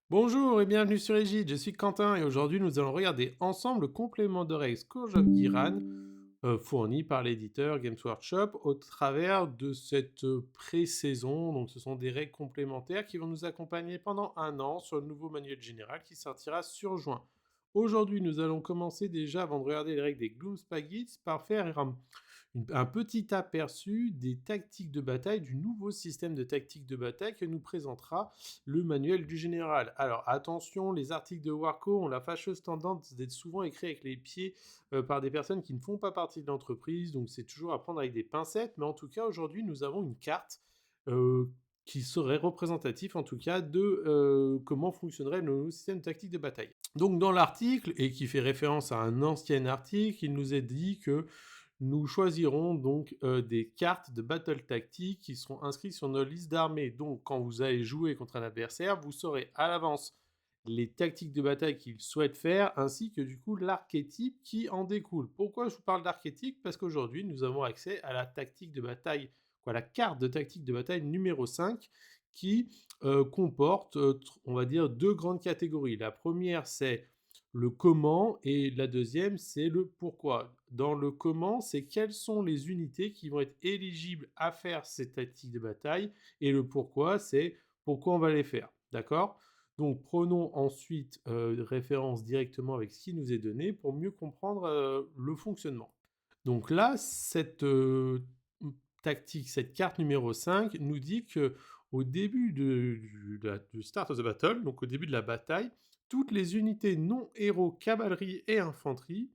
Bonjour et bienvenue sur Egide, je suis Quentin et aujourd'hui nous allons regarder ensemble le complément de règles Scourge of Giran fourni par l'éditeur Games Workshop au travers de cette pré-saison. Donc ce sont des règles complémentaires qui vont nous accompagner pendant un an sur le nouveau manuel général qui sortira sur juin. Aujourd'hui nous allons commencer déjà avant de regarder les règles des Gloom Spaghetti par faire un petit aperçu des tactiques de bataille, du nouveau système de tactiques de bataille que nous présentera le manuel du général. Alors attention, les articles de Warco ont la fâcheuse tendance d'être souvent écrits avec les pieds par des personnes qui ne font pas partie de l'entreprise, donc c'est toujours à prendre avec des pincettes, mais en tout cas aujourd'hui nous avons une carte euh, qui serait représentatif en tout cas de comment fonctionnerait le nouveau système de tactique de bataille. Donc dans l'article, et qui fait référence à un ancien article, il nous est dit que nous choisirons donc des cartes de battle tactique qui seront inscrites sur nos listes d'armées. Donc quand vous allez jouer contre un adversaire, vous saurez à l'avance les tactiques de bataille qu'il souhaite faire, ainsi que du coup l'archétype qui en découle. Pourquoi je vous parle d'archétype? Parce qu'aujourd'hui nous avons accès à la tactique de bataille, la carte de tactique de bataille numéro 5 qui comporte, on va dire, deux grandes catégories. La première, c'est le comment et la deuxième, c'est le pourquoi. Dans le comment, c'est quelles sont les unités qui vont être éligibles à faire ces tactiques de bataille et le pourquoi, c'est pourquoi on va les faire. D'accord? Donc prenons ensuite référence directement avec ce qui nous est donné pour mieux comprendre le fonctionnement. Donc là, cette tactique, cette carte numéro 5 nous dit que au début du Start of the Battle, donc au début de la bataille, toutes les unités non-héros, cavalerie et infanterie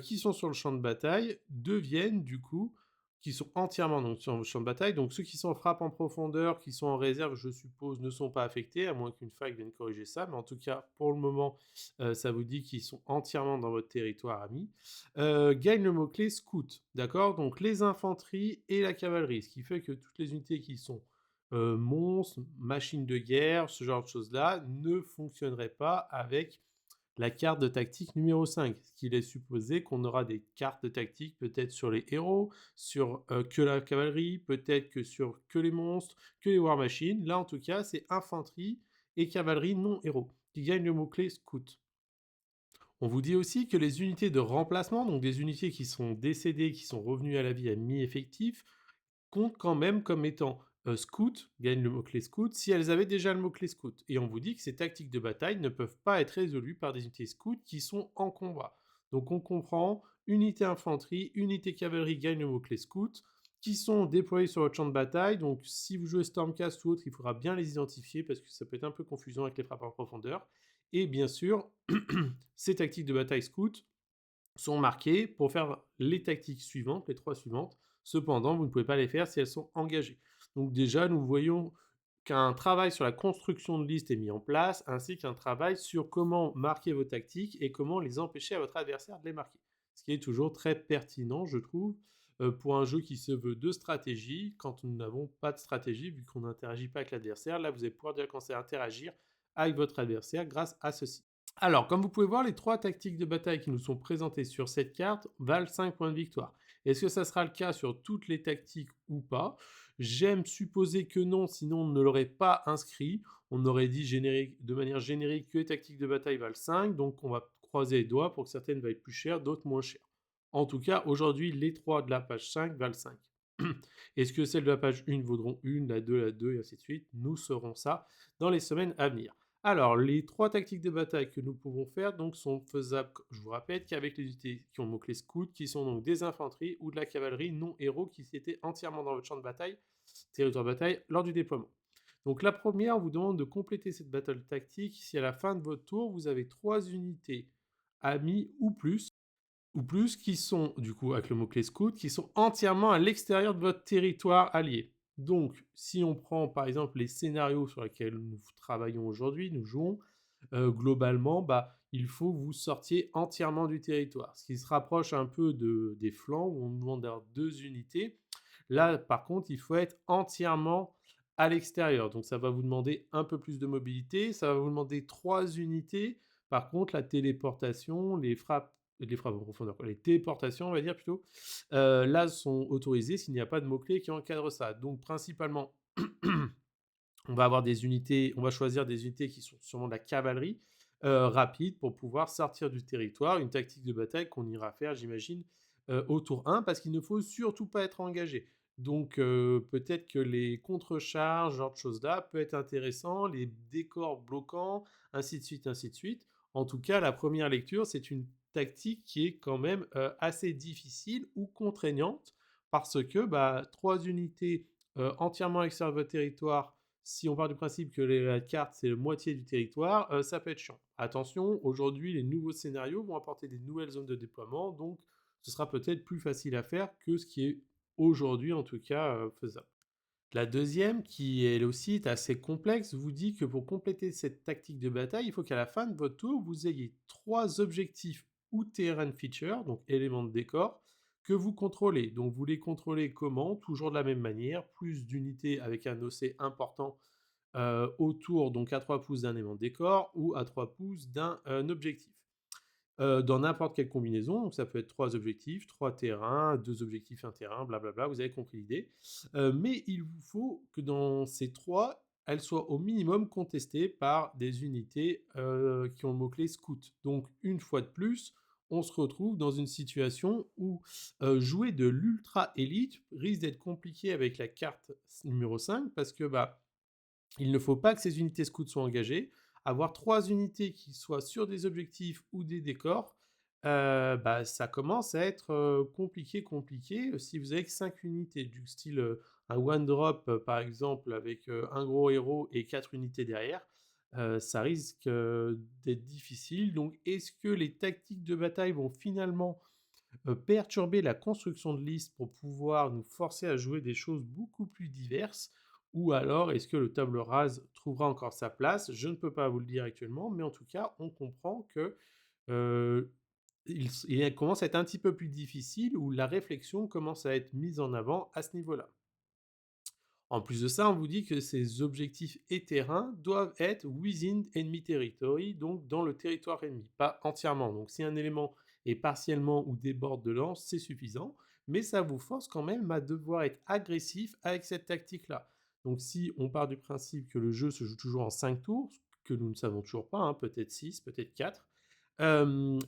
qui sont sur le champ de bataille deviennent du coup, qui sont entièrement donc, sur le champ de bataille, donc ceux qui sont en frappe en profondeur, qui sont en réserve, je suppose, ne sont pas affectés, à moins qu'une faille vienne corriger ça, mais en tout cas, pour le moment, ça vous dit qu'ils sont entièrement dans votre territoire ami, gagnent le mot-clé scout, d'accord? Donc les infanteries et la cavalerie, ce qui fait que toutes les unités qui sont monstres, machines de guerre, ce genre de choses-là, ne fonctionneraient pas avec la carte de tactique numéro 5, ce qui laisse supposer qu'on aura des cartes de tactique peut-être sur les héros, sur que la cavalerie, peut-être que sur que les monstres, que les war machines. Là en tout cas, c'est infanterie et cavalerie non héros qui gagnent le mot-clé scout. On vous dit aussi que les unités de remplacement, donc des unités qui sont décédées, qui sont revenues à la vie à mi-effectif, comptent quand même comme étant scout, gagnent le mot-clé scout, si elles avaient déjà le mot-clé scout. Et on vous dit que ces tactiques de bataille ne peuvent pas être résolues par des unités scouts qui sont en combat. Donc on comprend, unité infanterie, unité cavalerie gagnent le mot-clé scout, qui sont déployés sur votre champ de bataille. Donc si vous jouez Stormcast ou autre, il faudra bien les identifier parce que ça peut être un peu confusant avec les frappes en profondeur. Et bien sûr, ces tactiques de bataille scout sont marquées pour faire les tactiques suivantes, les trois suivantes. Cependant, vous ne pouvez pas les faire si elles sont engagées. Donc déjà, nous voyons qu'un travail sur la construction de liste est mis en place, ainsi qu'un travail sur comment marquer vos tactiques et comment les empêcher à votre adversaire de les marquer. Ce qui est toujours très pertinent, je trouve, pour un jeu qui se veut de stratégie, quand nous n'avons pas de stratégie, vu qu'on n'interagit pas avec l'adversaire. Là, vous allez pouvoir déjà commencer à interagir avec votre adversaire grâce à ceci. Alors, comme vous pouvez voir, les trois tactiques de bataille qui nous sont présentées sur cette carte valent 5 points de victoire. Est-ce que ça sera le cas sur toutes les tactiques ou pas? J'aime supposer que non, sinon on ne l'aurait pas inscrit. On aurait dit de manière générique que les tactiques de bataille valent 5, donc on va croiser les doigts pour que certaines vaillent plus cher, d'autres moins cher. En tout cas, aujourd'hui, les trois de la page 5 valent 5. Est-ce que celles de la page 1 vaudront 1, la 2, et ainsi de suite? Nous saurons ça dans les semaines à venir. Alors, les trois tactiques de bataille que nous pouvons faire donc sont faisables, je vous rappelle, qu'avec les unités qui ont le mot-clé scout, qui sont donc des infanteries ou de la cavalerie non héros qui étaient entièrement dans votre champ de bataille, territoire de bataille, lors du déploiement. Donc la première, on vous demande de compléter cette battle tactique si à la fin de votre tour, vous avez trois unités amis ou plus qui sont, du coup, avec le mot-clé scout, qui sont entièrement à l'extérieur de votre territoire allié. Donc, si on prend par exemple les scénarios sur lesquels nous travaillons aujourd'hui, nous jouons, globalement, il faut que vous sortiez entièrement du territoire. Ce qui se rapproche un peu des flancs où on nous demande d'avoir deux unités. Là, par contre, il faut être entièrement à l'extérieur. Donc, ça va vous demander un peu plus de mobilité. Ça va vous demander trois unités. Par contre, la téléportation, les frappes en profondeur, les téléportations, on va dire plutôt, là sont autorisées s'il n'y a pas de mots-clés qui encadrent ça. Donc, principalement, On va avoir des unités, on va choisir des unités qui sont sûrement de la cavalerie rapide pour pouvoir sortir du territoire. Une tactique de bataille qu'on ira faire, j'imagine, au tour 1, parce qu'il ne faut surtout pas être engagé. Donc peut-être que les contre-charges, genre de choses-là, peut être intéressant, les décors bloquants, ainsi de suite, ainsi de suite. En tout cas, la première lecture, c'est une tactique qui est quand même assez difficile ou contraignante, parce que 3 unités entièrement extérieures de votre territoire, si on part du principe que la carte c'est la moitié du territoire, ça peut être chiant. Attention, aujourd'hui les nouveaux scénarios vont apporter des nouvelles zones de déploiement, donc ce sera peut-être plus facile à faire que ce qui est aujourd'hui en tout cas faisable. La deuxième, qui elle aussi est assez complexe, vous dit que pour compléter cette tactique de bataille, il faut qu'à la fin de votre tour, vous ayez 3 objectifs ou terrain feature, donc éléments de décor, que vous contrôlez. Donc vous les contrôlez comment? Toujours de la même manière, plus d'unités avec un OC important autour, donc à 3 pouces d'un élément de décor ou à 3 pouces d'un objectif. Dans n'importe quelle combinaison, donc ça peut être 3 objectifs, 3 terrains, 2 objectifs, un terrain, blablabla, vous avez compris l'idée. Mais il vous faut que dans ces 3, elles soient au minimum contestées par des unités qui ont le mot-clé scout. Donc une fois de plus, on se retrouve dans une situation où jouer de l'ultra élite risque d'être compliqué avec la carte numéro 5 parce que il ne faut pas que ces unités scouts soient engagées. Avoir 3 unités qui soient sur des objectifs ou des décors, ça commence à être compliqué. Si vous avez que 5 unités, du style un one drop par exemple, avec un gros héros et 4 unités derrière, ça risque d'être difficile. Donc, est-ce que les tactiques de bataille vont finalement perturber la construction de liste pour pouvoir nous forcer à jouer des choses beaucoup plus diverses? Ou alors est-ce que le table rase trouvera encore sa place? Je ne peux pas vous le dire actuellement, mais en tout cas, on comprend que il commence à être un petit peu plus difficile, où la réflexion commence à être mise en avant à ce niveau-là. En plus de ça, on vous dit que ces objectifs et terrains doivent être within enemy territory, donc dans le territoire ennemi, pas entièrement. Donc si un élément est partiellement ou déborde de lance, c'est suffisant, mais ça vous force quand même à devoir être agressif avec cette tactique-là. Donc si on part du principe que le jeu se joue toujours en 5 tours, que nous ne savons toujours pas, hein, peut-être 6, peut-être 4,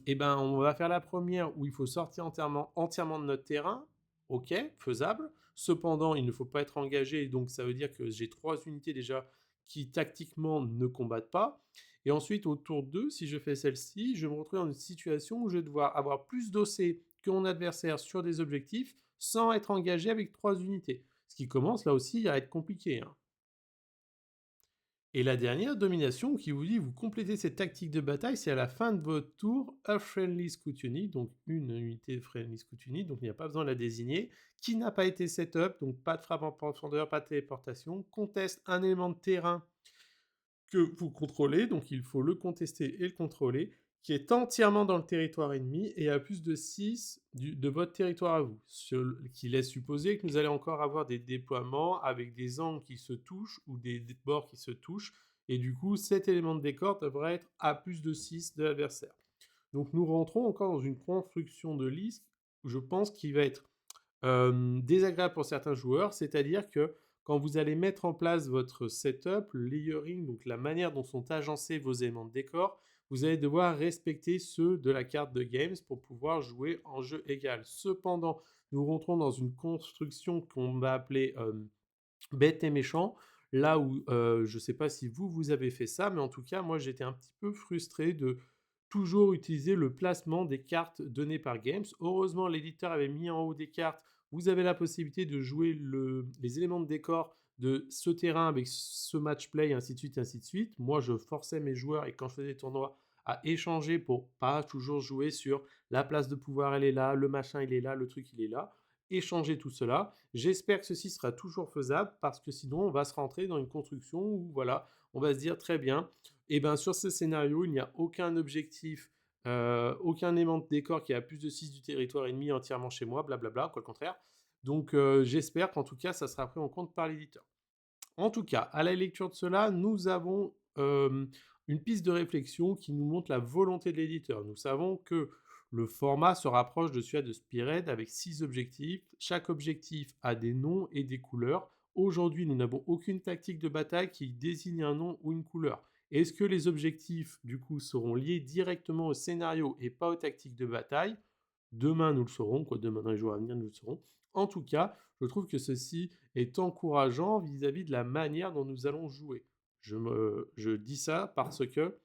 et ben on va faire la première où il faut sortir entièrement de notre terrain, ok, faisable. Cependant, il ne faut pas être engagé, donc ça veut dire que j'ai 3 unités déjà qui tactiquement ne combattent pas. Et ensuite, au tour 2, si je fais celle-ci, je me retrouve dans une situation où je vais devoir avoir plus d'OC que mon adversaire sur des objectifs sans être engagé avec 3 unités. Ce qui commence là aussi à être compliqué, hein. Et la dernière, domination, qui vous dit vous complétez cette tactique de bataille, c'est à la fin de votre tour, a friendly scout unit, donc une unité friendly scout unit, donc il n'y a pas besoin de la désigner, qui n'a pas été setup, donc pas de frappe en profondeur, pas de téléportation, conteste un élément de terrain que vous contrôlez, donc il faut le contester et le contrôler, qui est entièrement dans le territoire ennemi et à plus de 6 de votre territoire à vous, ce qui laisse supposer que nous allons encore avoir des déploiements avec des angles qui se touchent ou des bords qui se touchent, et du coup cet élément de décor devrait être à plus de 6 de l'adversaire. Donc nous rentrons encore dans une construction de liste, je pense, qui va être désagréable pour certains joueurs, c'est-à-dire que quand vous allez mettre en place votre setup, le layering, donc la manière dont sont agencés vos éléments de décor, vous allez devoir respecter ceux de la carte de games pour pouvoir jouer en jeu égal. Cependant, nous rentrons dans une construction qu'on va appeler bête et méchant, là où je ne sais pas si vous avez fait ça, mais en tout cas, moi j'étais un petit peu frustré de toujours utiliser le placement des cartes données par Games. Heureusement, l'éditeur avait mis en haut des cartes, vous avez la possibilité de jouer les éléments de décor de ce terrain avec ce match play, ainsi de suite, ainsi de suite. Moi, je forçais mes joueurs, et quand je faisais des tournois, à échanger pour pas toujours jouer sur la place de pouvoir, elle est là, le machin, il est là, le truc, il est là. Échanger tout cela. J'espère que ceci sera toujours faisable, parce que sinon on va se rentrer dans une construction où voilà, on va se dire très bien, et bien sur ce scénario, il n'y a aucun objectif, aucun élément de décor qui a plus de 6 du territoire ennemi entièrement chez moi, blablabla, quoi le contraire. Donc j'espère qu'en tout cas ça sera pris en compte par l'éditeur. En tout cas, à la lecture de cela, nous avons une piste de réflexion qui nous montre la volonté de l'éditeur. Nous savons que le format se rapproche de celui de Spearhead avec 6 objectifs. Chaque objectif a des noms et des couleurs Aujourd'hui, nous n'avons aucune tactique de bataille qui désigne un nom ou une couleur. Est-ce que les objectifs, du coup, seront liés directement au scénario et pas aux tactiques de bataille? Demain, nous le saurons, quoi, demain dans les jours à venir, nous le saurons. En tout cas, je trouve que ceci est encourageant vis-à-vis de la manière dont nous allons jouer. Je dis ça parce que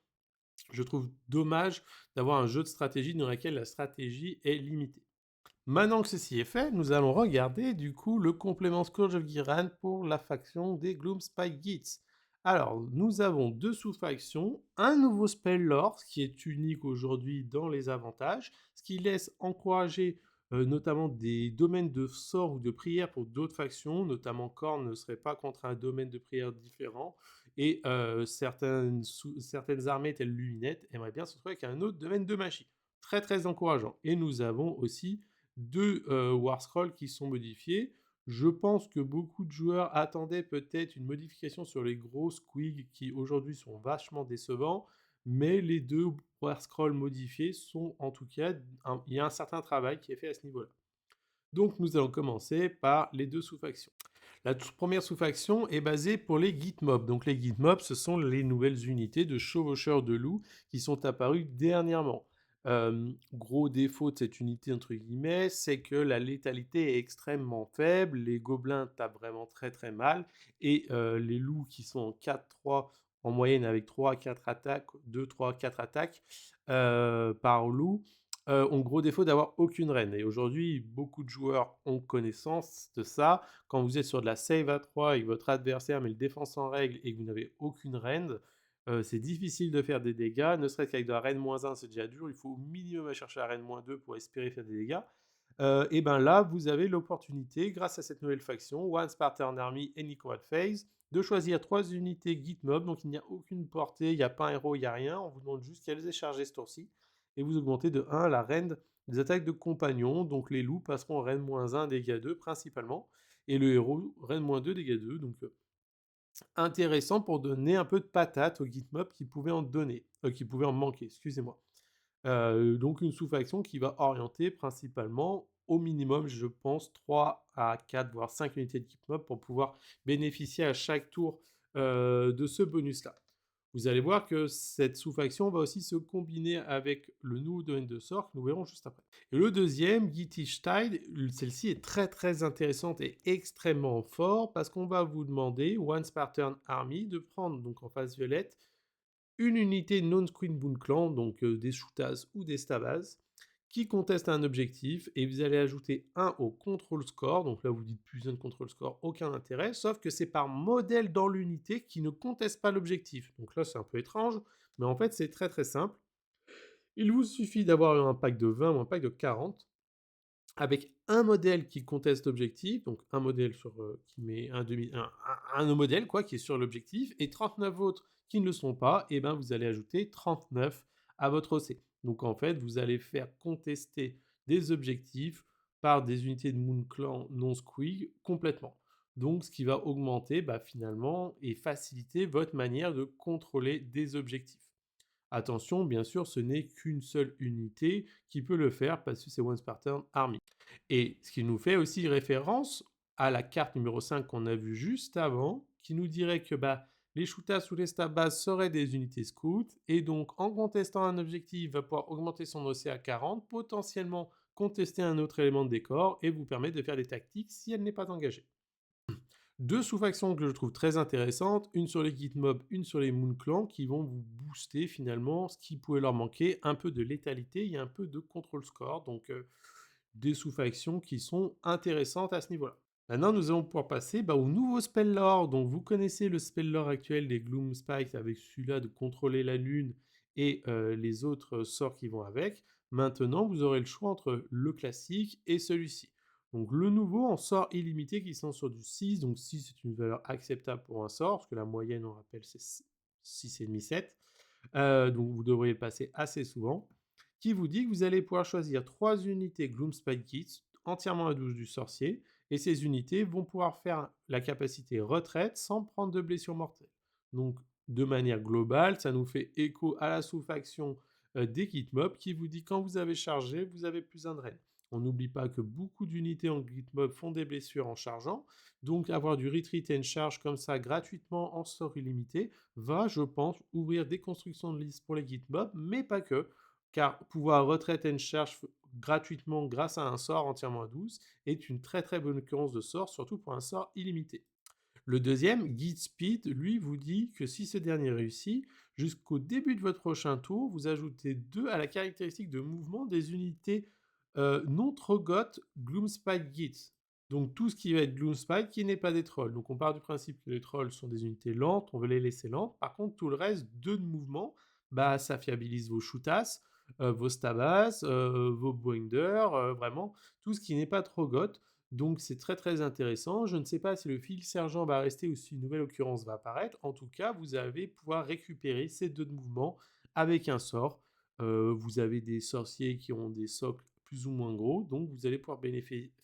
je trouve dommage d'avoir un jeu de stratégie dans lequel la stratégie est limitée. Maintenant que ceci est fait, nous allons regarder du coup le complément Scourge of Ghyran pour la faction des Gloomspite Gits. Alors, nous avons deux sous-factions, un nouveau spell lore, ce qui est unique aujourd'hui dans les avantages, ce qui laisse encourager notamment des domaines de sort ou de prière pour d'autres factions, notamment Khorne ne serait pas contre un domaine de prière différent, et certaines armées telles Luminette aimeraient bien se retrouver avec un autre domaine de magie. Très très encourageant. Et nous avons aussi deux War Scrolls qui sont modifiés. Je pense que beaucoup de joueurs attendaient peut-être une modification sur les gros squigs qui aujourd'hui sont vachement décevants, mais les deux War Scrolls modifiés sont en tout cas, il y a un certain travail qui est fait à ce niveau-là. Donc nous allons commencer par les deux sous-factions. La première sous-faction est basée pour les Gitmobs. Donc les Gitmobs, ce sont les nouvelles unités de chevaucheurs de loups qui sont apparues dernièrement. Gros défaut de cette unité, entre guillemets, c'est que la létalité est extrêmement faible, les gobelins tapent vraiment très très mal, et les loups qui sont en 4-3 en moyenne avec 3 à 4 attaques, 2, 3, 4 attaques par loup, ont gros défaut d'avoir aucune reine. Et aujourd'hui, beaucoup de joueurs ont connaissance de ça. Quand vous êtes sur de la save à 3 avec votre adversaire met le défense en règle et que vous n'avez aucune reine, c'est difficile de faire des dégâts, ne serait-ce qu'avec de la reine -1, c'est déjà dur, il faut au minimum aller chercher la reine -2 pour espérer faire des dégâts. Et ben là, vous avez l'opportunité, grâce à cette nouvelle faction, One Spartan Army Any Combat Phase, de choisir 3 unités Gitmob, donc il n'y a aucune portée, il n'y a pas un héros, il n'y a rien, on vous demande juste qu'elles aient chargé ce tour-ci, et vous augmentez de 1 la reine des attaques de compagnons, donc les loups passeront reine -1, dégâts 2 principalement, et le héros reine -2, dégâts 2, donc intéressant pour donner un peu de patate au Gitmob qui pouvait en donner, qui pouvait en manquer, excusez-moi. Donc une sous-faction qui va orienter principalement au minimum, je pense, 3 à 4, voire 5 unités de Gitmob pour pouvoir bénéficier à chaque tour de ce bonus-là. Vous allez voir que cette sous-faction va aussi se combiner avec le nouveau domaine de sort que nous verrons juste après. Et le deuxième, Gitish Tide, celle-ci est très très intéressante et extrêmement fort parce qu'on va vous demander, One Spartan Army, de prendre donc en phase violette une unité non-Queen Boon Clan, donc des Shootas ou des Stabas, qui conteste un objectif, et vous allez ajouter 1 au control score, donc là vous dites plus un de control score, aucun intérêt, sauf que c'est par modèle dans l'unité qui ne conteste pas l'objectif. Donc là c'est un peu étrange, mais en fait c'est très très simple. Il vous suffit d'avoir un pack de 20 ou un pack de 40, avec un modèle qui conteste l'objectif, donc un modèle qui met un modèle quoi, qui est sur l'objectif, et 39 autres qui ne le sont pas, et ben vous allez ajouter 39 à votre OC. Donc en fait, vous allez faire contester des objectifs par des unités de Moon Clan non squig complètement. Donc ce qui va augmenter finalement et faciliter votre manière de contrôler des objectifs. Attention, bien sûr, ce n'est qu'une seule unité qui peut le faire parce que c'est One Spartan Army. Et ce qui nous fait aussi référence à la carte numéro 5 qu'on a vue juste avant, qui nous dirait que les Shootas ou les Stabas seraient des unités scouts, et donc en contestant un objectif, il va pouvoir augmenter son OC à 40, potentiellement contester un autre élément de décor, et vous permettre de faire des tactiques si elle n'est pas engagée. Deux sous-factions que je trouve très intéressantes, une sur les Gitmob, une sur les Moon Clan, qui vont vous booster finalement ce qui pouvait leur manquer, un peu de létalité et un peu de control score, donc des sous-factions qui sont intéressantes à ce niveau-là. Maintenant, nous allons pouvoir passer au nouveau spell lore. Donc, vous connaissez le spell lore actuel des Gloom Spikes avec celui-là de contrôler la lune et les autres sorts qui vont avec. Maintenant, vous aurez le choix entre le classique et celui-ci. Donc, le nouveau en sort illimité qui sont sur du 6. Donc, 6 c'est une valeur acceptable pour un sort, parce que la moyenne, on rappelle, c'est 6,5, 7. Donc, vous devriez le passer assez souvent, qui vous dit que vous allez pouvoir choisir 3 unités Gloomspite Kits entièrement à 12 du sorcier, et ces unités vont pouvoir faire la capacité retraite sans prendre de blessures mortelles. Donc, de manière globale, ça nous fait écho à la sous-faction des Gitmob qui vous dit quand vous avez chargé, vous avez plus un de reine. On n'oublie pas que beaucoup d'unités en Gitmob font des blessures en chargeant, donc avoir du retreat and charge comme ça gratuitement en sort illimité va, je pense, ouvrir des constructions de listes pour les Gitmob, mais pas que, car pouvoir retreat and charge gratuitement grâce à un sort entièrement à 12 est une très très bonne occurrence de sort, surtout pour un sort illimité. Le deuxième, Git Speed, lui, vous dit que si ce dernier réussit, jusqu'au début de votre prochain tour, vous ajoutez 2 à la caractéristique de mouvement des unités non Trogot Gloomspite Git. Donc tout ce qui va être Gloomspite qui n'est pas des trolls. Donc on part du principe que les trolls sont des unités lentes, on veut les laisser lentes. Par contre, tout le reste, 2 de mouvement, bah, ça fiabilise vos shootas, vos stabas, vos boinders, vraiment tout ce qui n'est pas Trogot. Donc c'est très très intéressant. Je ne sais pas si le fil sergent va rester ou si une nouvelle occurrence va apparaître. En tout cas, vous allez pouvoir récupérer ces 2 de mouvement avec un sort. Vous avez des sorciers qui ont des socles plus ou moins gros, donc vous allez pouvoir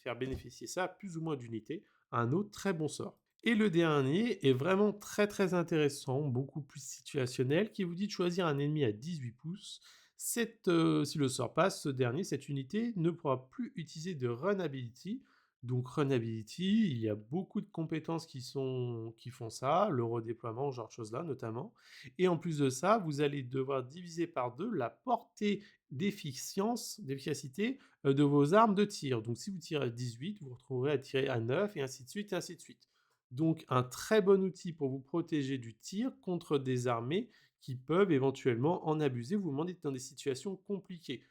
faire bénéficier ça à plus ou moins d'unités. Un autre très bon sort. Et le dernier est vraiment très très intéressant, beaucoup plus situationnel, qui vous dit de choisir un ennemi à 18 pouces. Si le sort passe, ce dernier, cette unité ne pourra plus utiliser de Run Ability. Donc Runability, il y a beaucoup de compétences qui font ça, le redéploiement, ce genre de choses-là notamment. Et en plus de ça, vous allez devoir diviser par 2 la portée d'efficacité de vos armes de tir. Donc si vous tirez à 18, vous vous retrouverez à tirer à 9 et ainsi de suite, et ainsi de suite. Donc un très bon outil pour vous protéger du tir contre des armées qui peuvent éventuellement en abuser, vous demandez dans des situations compliquées.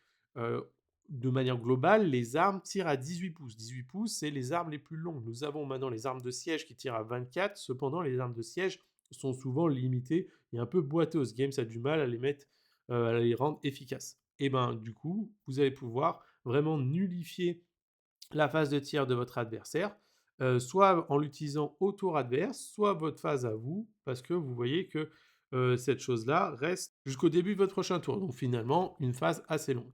De manière globale, les armes tirent à 18 pouces. 18 pouces, c'est les armes les plus longues. Nous avons maintenant les armes de siège qui tirent à 24. Cependant, les armes de siège sont souvent limitées et un peu boiteuses. Games a du mal à les mettre, à les rendre efficaces. Et ben, du coup, vous allez pouvoir vraiment nullifier la phase de tir de votre adversaire, soit en l'utilisant au tour adverse, soit votre phase à vous, parce que vous voyez que cette chose-là reste jusqu'au début de votre prochain tour. Donc finalement, une phase assez longue.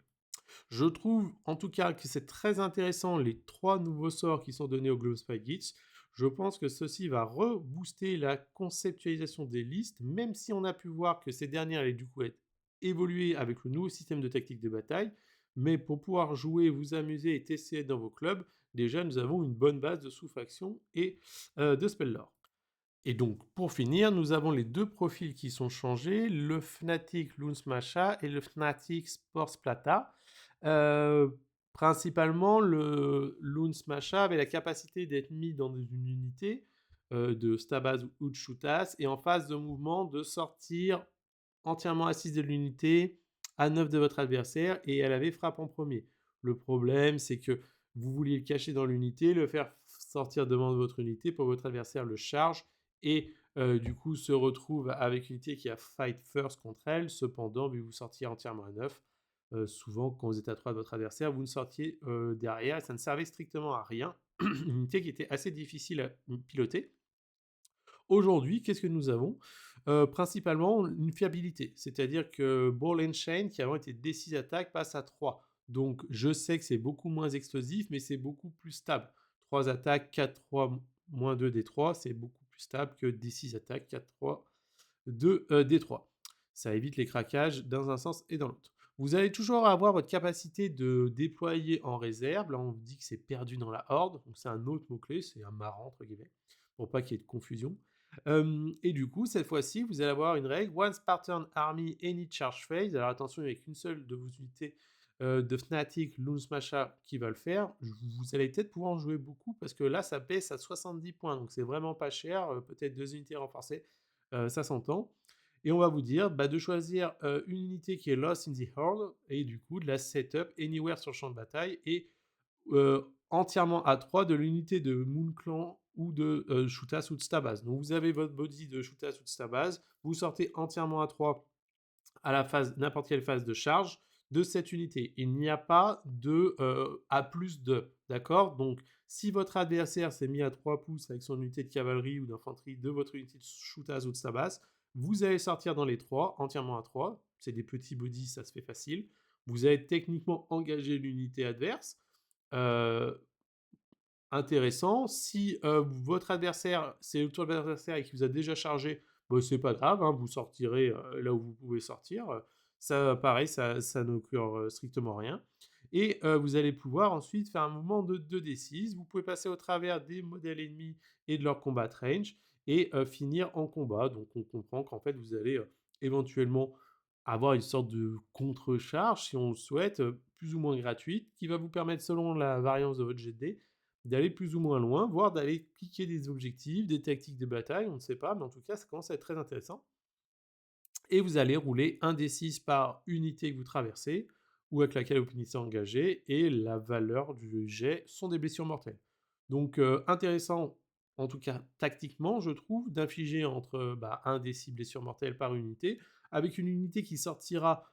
Je trouve en tout cas que c'est très intéressant les 3 nouveaux sorts qui sont donnés au Gloomspite Git. Je pense que ceci va rebooster la conceptualisation des listes, même si on a pu voir que ces dernières allaient du coup être évoluées avec le nouveau système de tactique de bataille. Mais pour pouvoir jouer, vous amuser et tester dans vos clubs, déjà nous avons une bonne base de sous-factions et de spell lore. Et donc, pour finir, nous avons les 2 profils qui sont changés, le Fnatic Loon Smasha et le Fnatic Sports Plata. Principalement, le Loon Smasha avait la capacité d'être mis dans une unité de Stabaz ou de Shootas et en phase de mouvement de sortir entièrement assise de l'unité à 9 de votre adversaire et elle avait frappe en premier. Le problème, c'est que vous vouliez le cacher dans l'unité, le faire sortir devant votre unité pour que votre adversaire le charge et du coup se retrouve avec une unité qui a fight first contre elle. Cependant, vu que vous sortiez entièrement à 9, souvent quand vous êtes à 3 de votre adversaire, vous ne sortiez derrière et ça ne servait strictement à rien. Une unité qui était assez difficile à piloter. Aujourd'hui, qu'est-ce que nous avons principalement une fiabilité, c'est-à-dire que Ball and Chain, qui avant était D6 attaques, passe à 3. Donc je sais que c'est beaucoup moins explosif, mais c'est beaucoup plus stable. 3 attaques, 4, 3, moins 2 D3, c'est beaucoup plus stable que D6 attaques, 4, 3, 2 D3. Ça évite les craquages dans un sens et dans l'autre. Vous allez toujours avoir votre capacité de déployer en réserve. Là, on dit que c'est perdu dans la horde. Donc, c'est un autre mot-clé, c'est un marrant, entre guillemets, pour pas qu'il y ait de confusion. Et du coup, cette fois-ci, vous allez avoir une règle One Spartan Army Any Charge Phase. Alors attention, il n'y a qu'une seule de vos unités de Fnatic, Loon Smasha qui va le faire. Vous allez peut-être pouvoir en jouer beaucoup parce que là, ça baisse à 70 points. Donc c'est vraiment pas cher. Peut-être 2 unités renforcées, ça s'entend. Et on va vous dire de choisir une unité qui est Lost in the Horde et du coup de la setup anywhere sur le champ de bataille et entièrement à 3 de l'unité de Moon Clan ou de Shootas ou de Stabaz. Donc vous avez votre body de Shootas ou de Stabaz, vous sortez entièrement à 3 à la phase, n'importe quelle phase de charge de cette unité. Il n'y a pas de A plus 2, d'accord? Donc si votre adversaire s'est mis à 3 pouces avec son unité de cavalerie ou d'infanterie de votre unité de Shootas ou de Stabaz, vous allez sortir dans les 3, entièrement à 3. C'est des petits bodies, ça se fait facile. Vous allez techniquement engager l'unité adverse. Intéressant. Si votre adversaire, c'est le tour de l'adversaire et qu'il vous a déjà chargé, bah, c'est pas grave, hein, vous sortirez là où vous pouvez sortir. Ça, pareil, ça n'occure strictement rien. et vous allez pouvoir ensuite faire un mouvement de 2d6. Vous pouvez passer au travers des modèles ennemis et de leur combat range et finir en combat. Donc on comprend qu'en fait, vous allez éventuellement avoir une sorte de contre-charge, si on le souhaite, plus ou moins gratuite, qui va vous permettre, selon la variance de votre jet de dés, d'aller plus ou moins loin, voire d'aller cliquer des objectifs, des tactiques de bataille, on ne sait pas, mais en tout cas, ça commence à être très intéressant. Et vous allez rouler un d6 par unité que vous traversez, ou avec laquelle vous finissez engagé, et la valeur du jet sont des blessures mortelles. Donc intéressant, en tout cas tactiquement, je trouve, d'infliger entre 1 d6 blessures mortelles par unité, avec une unité qui sortira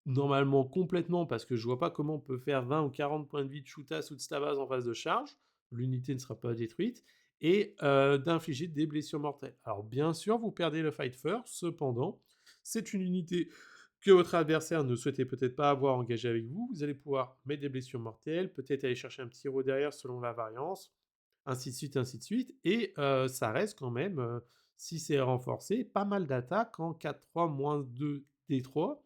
normalement complètement, parce que je vois pas comment on peut faire 20 ou 40 points de vie de shootas ou de stabas en phase de charge, l'unité ne sera pas détruite, et d'infliger des blessures mortelles. Alors bien sûr, vous perdez le fight first, cependant, c'est une unité que votre adversaire ne souhaitait peut-être pas avoir engagée avec vous. Vous allez pouvoir mettre des blessures mortelles, peut-être aller chercher un petit héros derrière selon la variance, ainsi de suite, ainsi de suite. Et ça reste quand même, si c'est renforcé, pas mal d'attaques en 4-3 moins 2 D3.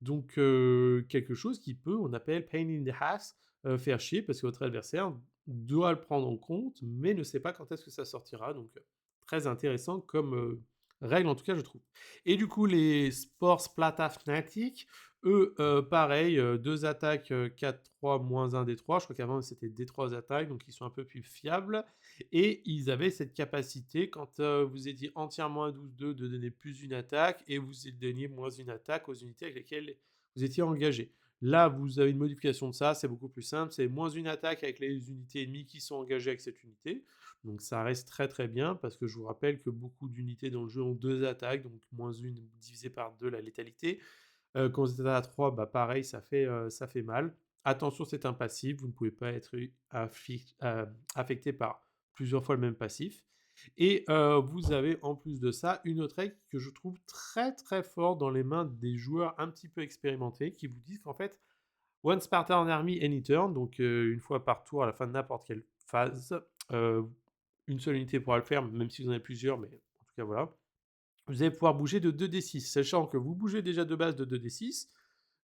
Donc quelque chose qui peut, on appelle pain in the ass, faire chier parce que votre adversaire doit le prendre en compte, mais ne sait pas quand est-ce que ça sortira. Donc très intéressant comme règle en tout cas je trouve. Et du coup les Sports Splata Fnatic, eux pareil, 2 attaques 4-3 moins 1 D3, je crois qu'avant c'était D3 attaques, donc ils sont un peu plus fiables. Et ils avaient cette capacité, quand vous étiez entièrement à 12-2, de donner plus une attaque, et vous donniez moins une attaque aux unités avec lesquelles vous étiez engagé. Là, vous avez une modification de ça, c'est beaucoup plus simple, c'est moins une attaque avec les unités ennemies qui sont engagées avec cette unité. Donc ça reste très très bien, parce que je vous rappelle que beaucoup d'unités dans le jeu ont 2 attaques, donc moins une divisé par 2 la létalité. Quand vous êtes à 3, pareil, ça fait mal. Attention, c'est un passif, vous ne pouvez pas être affecté par plusieurs fois le même passif. Et vous avez en plus de ça une autre règle que je trouve très très forte dans les mains des joueurs un petit peu expérimentés, qui vous disent qu'en fait, One Spartan Army any turn, donc une fois par tour à la fin de n'importe quelle phase, euh, une seule unité pourra le faire, même si vous en avez plusieurs, mais en tout cas voilà. Vous allez pouvoir bouger de 2d6, sachant que vous bougez déjà de base de 2d6,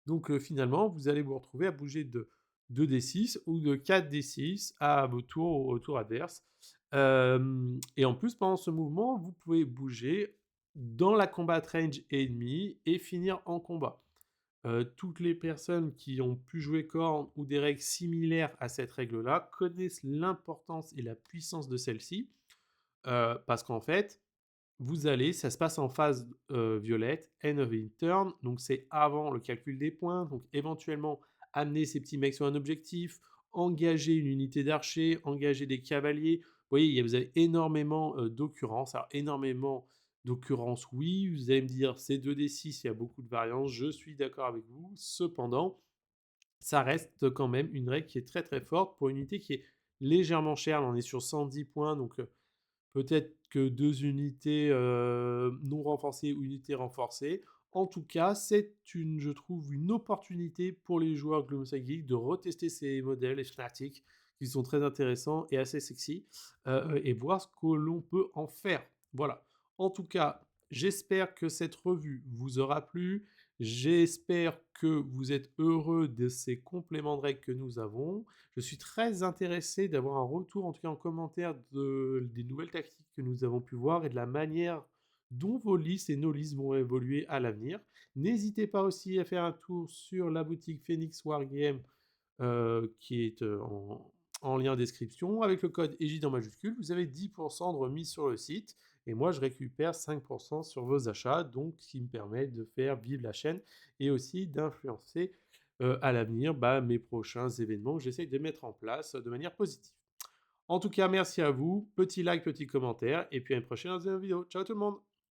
donc finalement, vous allez vous retrouver à bouger de 2d6 ou de 4d6 à vos tours, au tour adverse. Et en plus, pendant ce mouvement, vous pouvez bouger dans la combat range ennemi et finir en combat. Toutes les personnes qui ont pu jouer Khorne ou des règles similaires à cette règle-là connaissent l'importance et la puissance de celle-ci, parce qu'en fait, ça se passe en phase violette, end of the turn, donc c'est avant le calcul des points, donc éventuellement amener ces petits mecs sur un objectif, engager une unité d'archers, engager des cavaliers. Vous voyez, vous avez énormément d'occurrences. Alors énormément d'occurrences, oui, vous allez me dire c'est 2d6, il y a beaucoup de variances, je suis d'accord avec vous. Cependant, ça reste quand même une règle qui est très très forte pour une unité qui est légèrement chère. Là, on est sur 110 points, donc peut-être que 2 unités non renforcées ou unités renforcées. En tout cas, c'est je trouve, une opportunité pour les joueurs Gloomside Geek de retester ces modèles, les Fnatic, qui sont très intéressants et assez sexy, et voir ce que l'on peut en faire. Voilà. En tout cas, j'espère que cette revue vous aura plu. J'espère que vous êtes heureux de ces compléments de règles que nous avons. Je suis très intéressé d'avoir un retour, en tout cas en commentaire, des nouvelles tactiques que nous avons pu voir et de la manière dont vos listes et nos listes vont évoluer à l'avenir. N'hésitez pas aussi à faire un tour sur la boutique Phoenix Wargame, qui est en lien en description. Avec le code EGID en majuscule, vous avez 10% de remise sur le site. Et moi, je récupère 5% sur vos achats, donc ce qui me permet de faire vivre la chaîne et aussi d'influencer à l'avenir mes prochains événements que j'essaye de mettre en place de manière positive. En tout cas, merci à vous. Petit like, petit commentaire, et puis à une prochaine vidéo. Ciao tout le monde!